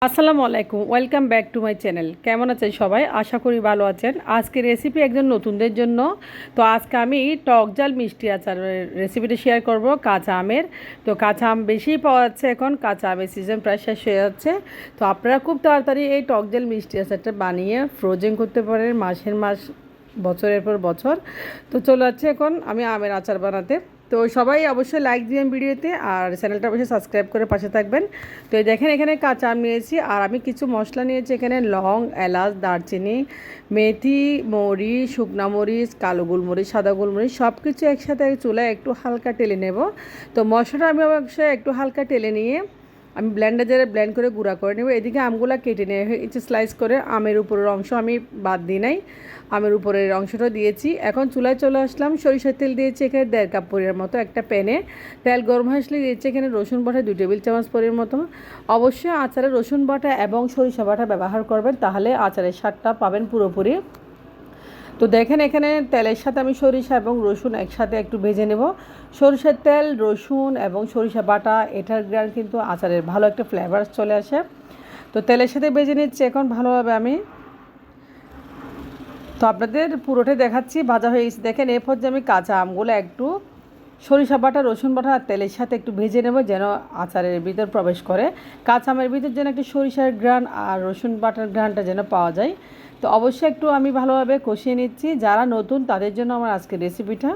আসসালামু আলাইকুম, welcome back to my channel. কেমন আছেন সবাই? আশা করি ভালো আছেন। আজকে রেসিপি একজন নতুনদের জন্য। তো আজকে আমি টক ঝাল মিষ্টি আচারের রেসিপিটা শেয়ার করব কাঁচা আমের। তো কাঁচা আম বেশিই পাওয়া যাচ্ছে এখন, কাঁচা আমের সিজন প্রায় শেষ হয়ে যাচ্ছে। তো আপনারা খুব তাড়াতাড়ি এই টক ঝাল মিষ্টি আচারটা বানিয়ে ফ্রোজেন করতে পারেন মাসের মাস, বছরের পর বছর। তো চলে যাচ্ছে এখন আমি আমের আচার বানাতে। তো সবাই অবশ্যই লাইক দিবেন ভিডিওতে, আর চ্যানেলটা অবশ্যই সাবস্ক্রাইব করে পাশে থাকবেন। তো এই দেখেন এখানে কাঁচা আম নিয়েছি, আর আমি কিছু মশলা নিয়েছি এখানে লং, এলাচ, দারচিনি, মেথি, মরিচ, শুকনা মরিচ, কালো গোলমরিচ, সাদা গোলমরিচ সব কিছু একসাথে চুলায় একটু হালকা টেলে নেব। তো মশলাটা আমি অবশ্যই একটু হালকা টেলে নিয়ে আমি ব্লেন্ডারে ব্লেন্ড করে গুঁড়া করে নেব। এদিকে আমগুলা কেটে নিয়ে হয়েছে স্লাইস করে, আমের উপরের অংশ আমি বাদ দিই নাই, আমের উপরের অংশটা দিয়েছি। এখন চুলায় চলে আসলাম, সরিষার তেল দিয়েছি এখানে 1.5 কাপ পরিমাণ মতো একটা প্যানে। তেল গরম আসলে দিয়েছি এখানে রসুন বাটা 2 টেবিল চামচ পরিমাণ মতো। অবশ্যই আচারে রসুন বাটা এবং সরিষা বাটা ব্যবহার করবেন, তাহলে আচারের স্বাদটা পাবেন পুরোপুরি। তো দেখেন এখানে তেলের সাথে আমি সরিষা এবং রসুন একসাথে একটু ভেজে নেব। সরিষার তেল, রসুন এবং সরিষা বাটা, এটার গ্রান কিন্তু আচারের ভালো একটা ফ্লেভার চলে আসে। তো তেলের সাথে ভেজে নিচ্ছি এখন ভালোভাবে আমি। তো আপনাদের পুরোটাই দেখাচ্ছি, ভাজা হয়ে গেছে দেখেন। এরপর যে আমি কাঁচা আমগুলো একটু সরিষা বাটা, রসুন বাটা আর তেলের সাথে একটু ভেজে নেব, যেন আচারের ভিতর প্রবেশ করে। কাঁচা আমের ভিতর যেন একটু সরিষার ঘ্রাণ আর রসুন বাটার ঘ্রাণটা যেন পাওয়া যায়। তো অবশ্যই একটু আমি ভালোভাবে কষিয়ে নিচ্ছি। যারা নতুন তাদের জন্য আমার আজকের রেসিপিটা।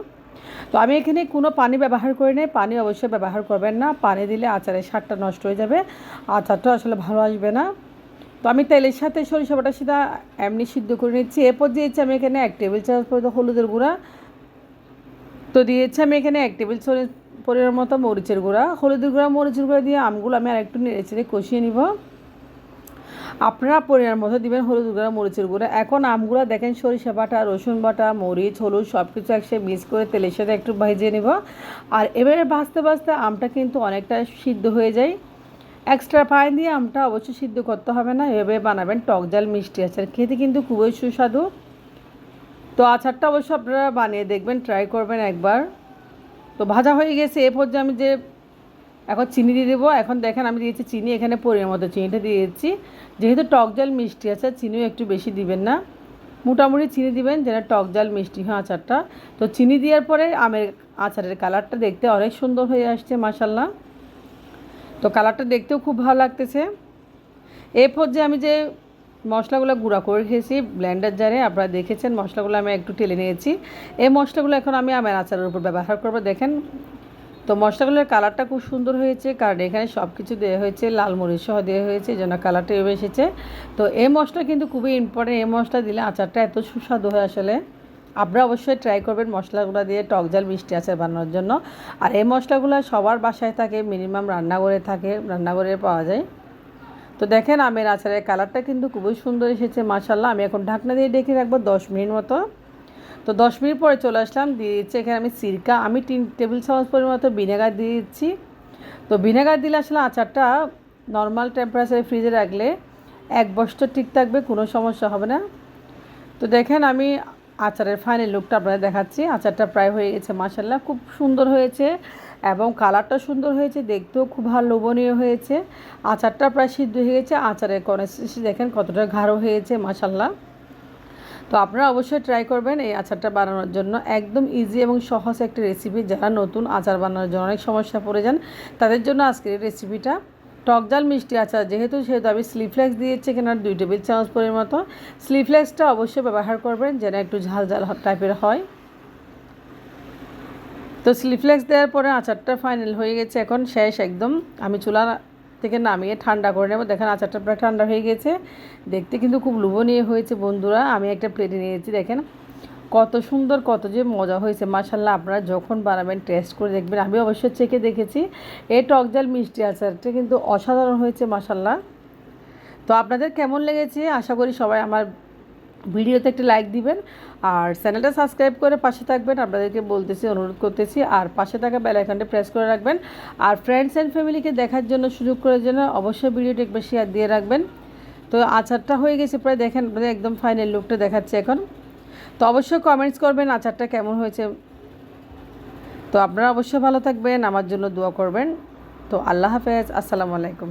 তো আমি এখানে কোনো পানি ব্যবহার করি নাই, পানি অবশ্যই ব্যবহার করবেন না, পানি দিলে আচারের স্বাদটা নষ্ট হয়ে যাবে, আচারটা আসলে ভালো আসবে না। তো আমি তেলের সাথে সরিষা বাটার সাথে এমনি সিদ্ধ করে নিচ্ছি। এরপর দিয়েছি আমি এখানে 1 টেবিল চামচ পর্যন্ত হলুদের গুঁড়া। তো দিয়েছি আমি এখানে 1 টেবিল পরিমাণ মতো মরিচের গুঁড়া। হলুদের গুঁড়া, মরিচের গুঁড়া দিয়ে আমগুলো আমি আর একটু নেড়ে চেড়ে কষিয়ে নিব। আপনারা পরিমাণ মতো দিবেন হলুদ গুঁড়া, মরিচের গুঁড়া। এখন আমগুলো দেখেন সরিষা বাটা, রসুন বাটা, মরিচ, হলুদ সব কিছু একসাথে মিক্স করে তেলের সাথে একটু ভেজে নেব। আর এবারে ভাজতে ভাজতে আমটা কিন্তু অনেকটা সিদ্ধ হয়ে যায়। এক্সট্রা পানি দিয়ে আমটা অবশ্যই সিদ্ধ করতে হবে না। এভাবে বানাবেন টক ঝাল মিষ্টি আচার, খেতে কিন্তু খুবই সুস্বাদু। তো আচারটা অবশ্যই আপনারা বানিয়ে দেখবেন, ট্রাই করবেন একবার। তো ভাজা হয়ে গেছে। এ পর্যায়ে আমি যে এখন চিনি দিয়ে দেবো। এখন দেখেন আমি দিয়েছি চিনি, এখানে পরিমাণ মতো চিনিটা দিয়েছি। যেহেতু টক ঝাল মিষ্টি আছে, চিনিও একটু বেশি দিবেন না, মোটামুটি চিনি দিবেন যেন টক ঝাল মিষ্টি হয় আচারটা। তো চিনি দেওয়ার পরে আমের আচারের কালারটা দেখতে অনেক সুন্দর হয়ে আসছে মাশাল্লাহ। তো কালারটা দেখতেও খুব ভালো লাগতেছে। এরপর যে আমি যে মশলাগুলো গুঁড়া করে রেখেছি ব্লেন্ডার জারে, আপনারা দেখেছেন মশলাগুলো আমি একটু টেলে নিয়েছি। এই মশলাগুলো এখন আমি আমের আচারের উপর ব্যবহার করব। দেখেন তো মশলাগুলোর কালারটা খুব সুন্দর হয়েছে, কারণ এখানে সব কিছু দেওয়া হয়েছে, লাল মরিচ সহ দেওয়া হয়েছে, এই জন্য কালারটা এভাবে এসেছে। তো এই মশলা কিন্তু খুবই ইম্পর্টেন্ট, এই মশলা দিলে আচারটা এত সুস্বাদু হয় আসলে। আপনারা অবশ্যই ট্রাই করবেন মশলাগুলো দিয়ে টক ঝাল মিষ্টি আচার বানানোর জন্য। আর এই মশলাগুলো সবার বাসায় থাকে, মিনিমাম রান্নাঘরে থাকে, রান্নাঘরে পাওয়া যায়। তো দেখেন আমের আচারের কালারটা কিন্তু খুবই সুন্দর এসেছে মাশাল্লাহ। আমি এখন ঢাকনা দিয়ে ঢেকে রাখবো 10 মিনিট মতো। তো 10 মিনিট পরে চলে আসলাম, দিয়ে দিচ্ছি এখানে আমি সিরকা, আমি 3 টেবিল চামচ পরিমাণ মতো ভিনেগার দিয়ে দিচ্ছি। তো ভিনেগার দিলে আসলে আচারটা নর্মাল টেম্পারেচারে ফ্রিজে রাখলে 1 বছর ঠিক থাকবে, কোনো সমস্যা হবে না। তো দেখেন আমি আচারের ফাইনাল লুকটা আপনাদের দেখাচ্ছি। আচারটা প্রায় হয়ে গেছে মাশাল্লাহ, খুব সুন্দর হয়েছে এবং কালারটা সুন্দর হয়েছে, দেখতেও খুব ভালো লোভনীয় হয়েছে। আচারটা প্রায় সিদ্ধ হয়ে গেছে, আচারের কনসিস্টেন্সি দেখেন কতটা গাঢ় হয়েছে মাশাল্লাহ। তো আপনারা অবশ্যই ট্রাই করবেন এই আচারটা বানানোর জন্য। একদম ইজি এবং সহজ একটা রেসিপি, যারা নতুন আচার বানানোর জন্য অনেক সমস্যা পড়ে যান তাদের জন্য আজকের এই রেসিপিটা। টক ঝাল মিষ্টি আচার যেহেতু আমি স্লিফ্লেক্স দিয়েছি এখানে 2 টেবিল চামচ পরিমাণ মতো। স্লিফ্লেক্সটা অবশ্যই ব্যবহার করবেন যেন একটু ঝাল ঝাল টাইপের হয়। তো স্লিফ্লেক্স দেওয়ার পরে আচারটা ফাইনাল হয়ে গেছে, এখন শেষ একদম। আমি চুলা থেকে নামিয়ে ঠান্ডা করে নেব। দেখেন আচারটা প্রায় ঠান্ডা হয়ে গেছে, দেখতে কিন্তু খুব লোভনীয় হয়েছে বন্ধুরা। আমি একটা প্লেটে নিয়েছি, দেখেন কত সুন্দর, কত যে মজা হয়েছে মাশাল্লাহ। আপনারা যখন বানাবেন টেস্ট করে দেখবেন। আমি অবশ্যই চেখে দেখেছি, এই টক ঝাল মিষ্টি আচারটা কিন্তু অসাধারণ হয়েছে মাশাল্লাহ। তো আপনাদের কেমন লেগেছে? আশা করি সবাই আমার ভিডিওতে একটা লাইক দিবেন, আর চ্যানেলটা সাবস্ক্রাইব করে পাশে থাকবেন, আপনাদেরকে বলতেছি, অনুরোধ করতেছি। আর পাশে থাকা বেল আইকনটা প্রেস করে রাখবেন, আর ফ্রেন্ডস অ্যান্ড ফ্যামিলিকে দেখার জন্য, সুযোগ করার জন্য অবশ্যই ভিডিওটা একবার শেয়ার দিয়ে রাখবেন। তো আচারটা হয়ে গেছে প্রায়, দেখেন আপনাদের একদম ফাইনাল লুকটা দেখাচ্ছে এখন। তো অবশ্যই কমেন্টস করবেন আচারটা কেমন হয়েছে। তো আপনারা অবশ্যই ভালো থাকবেন, আমার জন্য দোয়া করবেন। তো আল্লাহ হাফেজ, আসসালামু আলাইকুম।